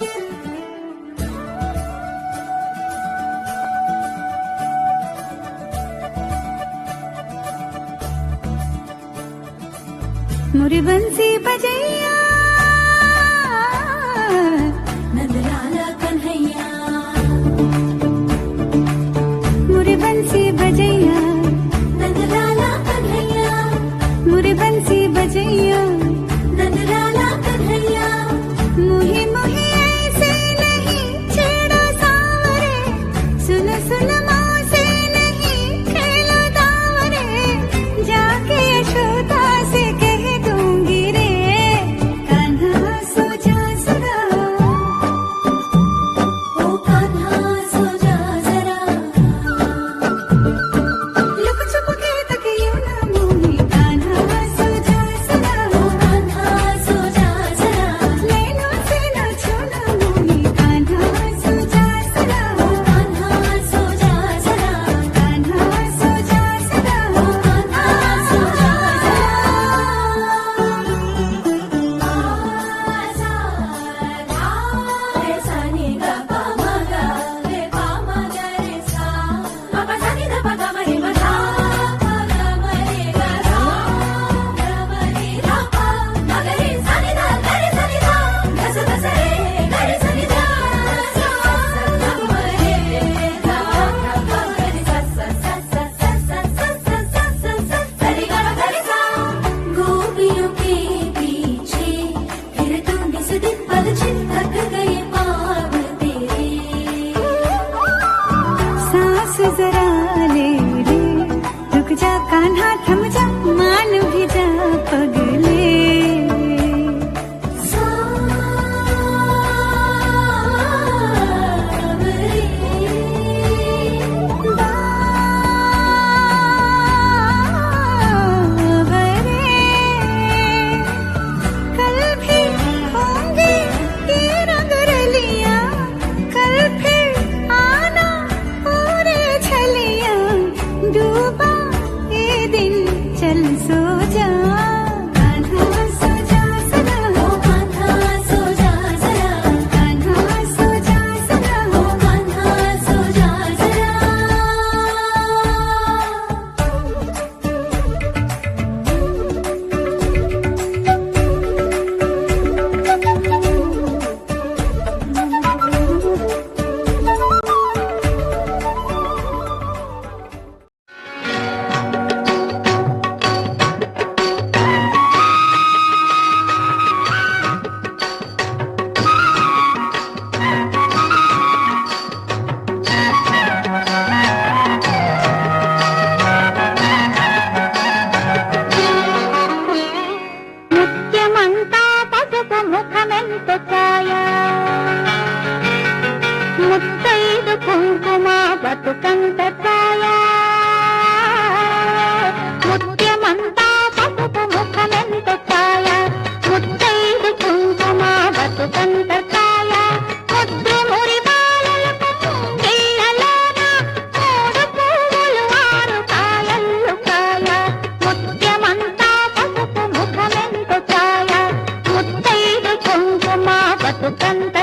मुरी बंसी बजैया नंदलाला कन्हैया, मुरी बंसी बजैया नंदलाला कन्हैया, मुरी बंसी बजैया नंदलाला कन्हैया। मुही मुही ऐसे नहीं छेड़ो सावरे, सुन सुन मौसे नहीं खेलो दावरे, जाके यशोदा से जरा ले रे, रुक जा कान्हा थम जा, मान भी जा पगले। कल भी होंगे ये रंग रलिया, कल फिर आना डूबा ये दिन, चल सो जा कान्हा, सो जा सदा हो कान्हा, सो जा जरा कान्हा, सो जा सदा हो कान्हा, सो जा जरा। ముత్తైదు కుంకుమ బతుకంత ఛాయా, ముత్యమంతా పసుపు ముఖమెంత ఛాయా, ముత్తైదు కుంకుమ బతుకంత ఛాయా, ముద్దు మురి బాలలకు ముంగిళ్ళలోన మూడు పువ్వులు ఆరు కాయలు కాయ, ముత్యమంతా పసుపు ముఖమెంత ఛాయా, ముత్తైదు కుంకుమ బతుకంత